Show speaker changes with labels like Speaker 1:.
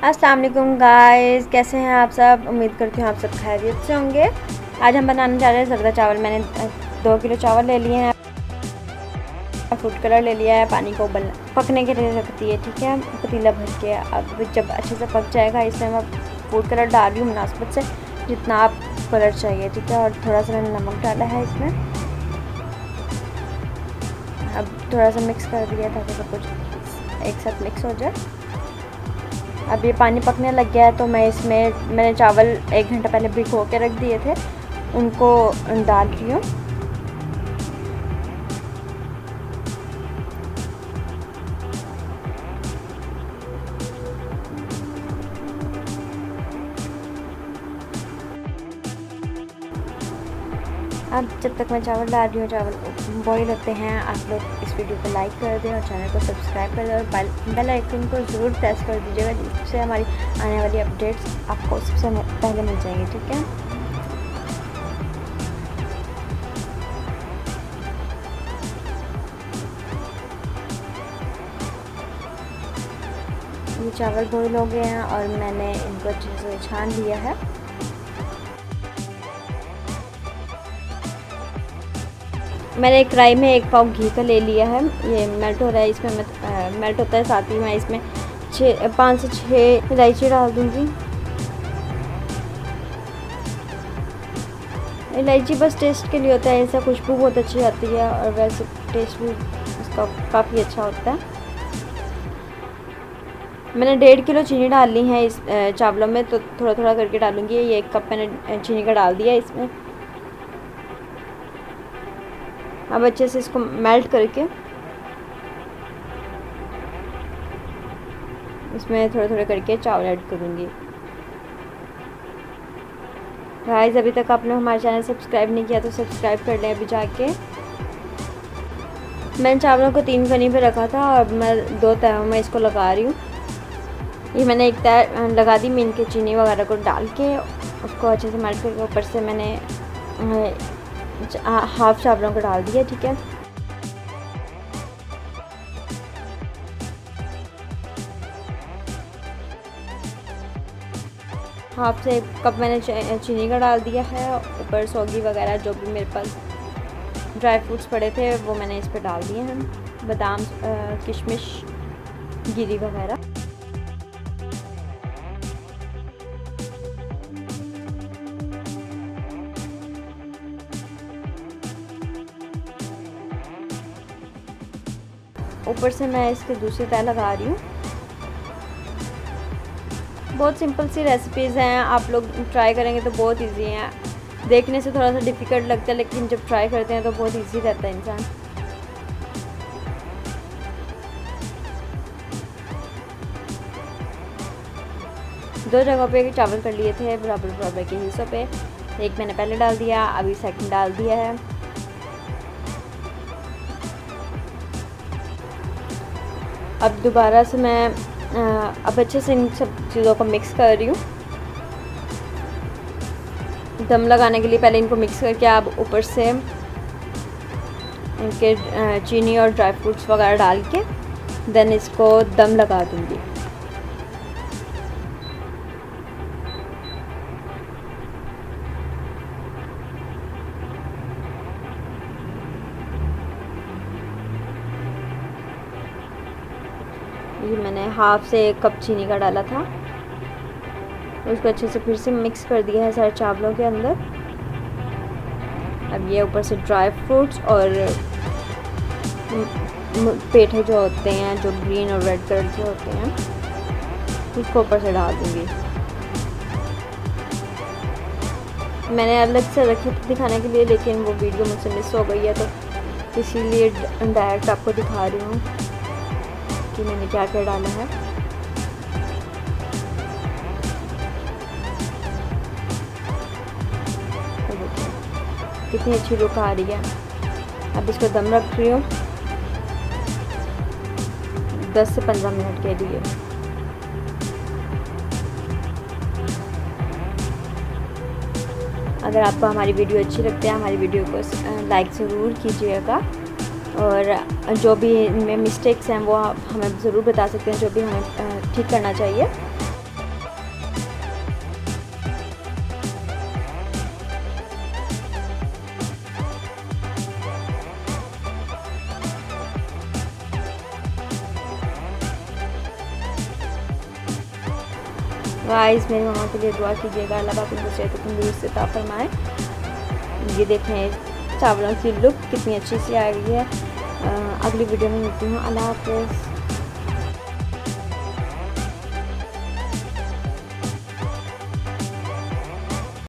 Speaker 1: अस्सलाम वालेकुम गाइस, कैसे हैं आप सब। उम्मीद करती हूँ आप सब खैरियत से होंगे। आज हम बनाने जा रहे हैं ज़रदा चावल। मैंने 2 किलो चावल ले लिए हैं, फूड कलर ले लिया है, पानी को पकने के लिए रख दिए, ठीक है, पतीला भर के। अब जब अच्छे से पक जाएगा इसमें मैं फूड कलर डाल रही हूँ मुनासिबत से, जितना आप कलर चाहिए, ठीक है। और थोड़ा सा मैंने नमक डाला है इसमें। अब थोड़ा सा मिक्स कर दिया ताकि सब कुछ एक साथ मिक्स हो जाए। अब ये पानी पकने लग गया है तो मैंने चावल 1 घंटा पहले भिगो के रख दिए थे, उनको डाल रही हूँ। अब जब तक मैं चावल डाल रही हूँ, चावल बॉईल होते हैं, आप लोग इस वीडियो को लाइक कर दें और चैनल को सब्सक्राइब कर दें और बेल आइकन को ज़रूर प्रेस कर दीजिएगा, जिससे हमारी आने वाली अपडेट्स आपको सबसे पहले मिल जाएंगी, ठीक है। ये चावल बॉईल हो गए हैं और मैंने इनको अच्छे से छान लिया है। मैंने एक कढ़ाई में 1 पाव घी का ले लिया है, ये मेल्ट हो रहा है। इसमें मैं मेल्ट होता है, साथ ही मैं इसमें 5 से 6 इलायची डाल दूँगी। इलायची बस टेस्ट के लिए होता है, ऐसा खुशबू बहुत अच्छी आती है और वैसे टेस्ट भी इसका काफ़ी अच्छा होता है। मैंने 1.5 किलो चीनी डाल ली है इस चावलों में, तो थोड़ा थोड़ा करके डालूँगी। ये 1 कप मैंने चीनी का डाल दिया इसमें। अब अच्छे से इसको मेल्ट करके इसमें थोड़े थोड़े करके चावल ऐड करूँगी। गाइस, अभी तक आपने हमारे चैनल सब्सक्राइब नहीं किया तो सब्सक्राइब कर लें अभी जाके। मैंने चावलों को 3 फनी पे रखा था और मैं 2 तहों में इसको लगा रही हूँ। ये मैंने एक तह लगा दी मीन के चीनी वगैरह को डाल के, उसको अच्छे से मेल्ट करके ऊपर से मैंने हाफ चावलों को डाल दिया, ठीक है। हाफ से 1 कप मैंने चीनी का डाल दिया है। ऊपर सौगी वगैरह जो भी मेरे पास ड्राई फ्रूट्स पड़े थे वो मैंने इस पर डाल दिए हैं, बादाम, किशमिश, गिरी वगैरह। ऊपर से मैं इसके दूसरी तह लगा रही हूँ। बहुत सिंपल सी रेसिपीज़ हैं, आप लोग ट्राई करेंगे तो बहुत इजी हैं। देखने से थोड़ा सा डिफ़िकल्ट लगता है, लेकिन जब ट्राई करते हैं तो बहुत इजी रहता है इंसान। दो जगहों पे चावल कर लिए थे बराबर बराबर के हिस्सों पे। एक मैंने पहले डाल दिया, अभी सेकंड डाल दिया है। अब दोबारा से मैं अब अच्छे से इन सब चीज़ों को मिक्स कर रही हूँ। दम लगाने के लिए पहले इनको मिक्स करके अब ऊपर से इनके चीनी और ड्राई फ्रूट्स वगैरह डाल के देन इसको दम लगा दूँगी। ये मैंने हाफ से 1 कप चीनी का डाला था, उसको अच्छे से फिर से मिक्स कर दिया है सारे चावलों के अंदर। अब ये ऊपर से ड्राई फ्रूट्स और पेठे जो होते हैं, जो ग्रीन और रेड कलर के होते हैं, उसको ऊपर से डाल दूँगी। मैंने अलग से रखे थे दिखाने के लिए, लेकिन वो वीडियो मुझसे मिस हो गई है, तो इसीलिए डायरेक्ट आपको दिखा रही हूँ कि मैंने क्या क्या डाला है। तो देखिए कितनी अच्छी लुक आ रही है। अब इसको दम रख रही हूँ 10 से 15 मिनट के लिए। अगर आपको हमारी वीडियो अच्छी लगती है, हमारी वीडियो को लाइक ज़रूर कीजिएगा और जो भी इनमें मिस्टेक्स हैं वो आप हमें ज़रूर बता सकते हैं, जो भी हमें ठीक करना चाहिए। गाइस मेरी मम्मा के लिए दुआ कीजिएगा, अल्लाह पाक उनको सेहत तंदुरुस्ती अता फरमाए। ये देखें चावलों की लुक कितनी अच्छी सी आ रही है। अगली वीडियो में मिलती हूँ। अल्लाह हाफ़िज़।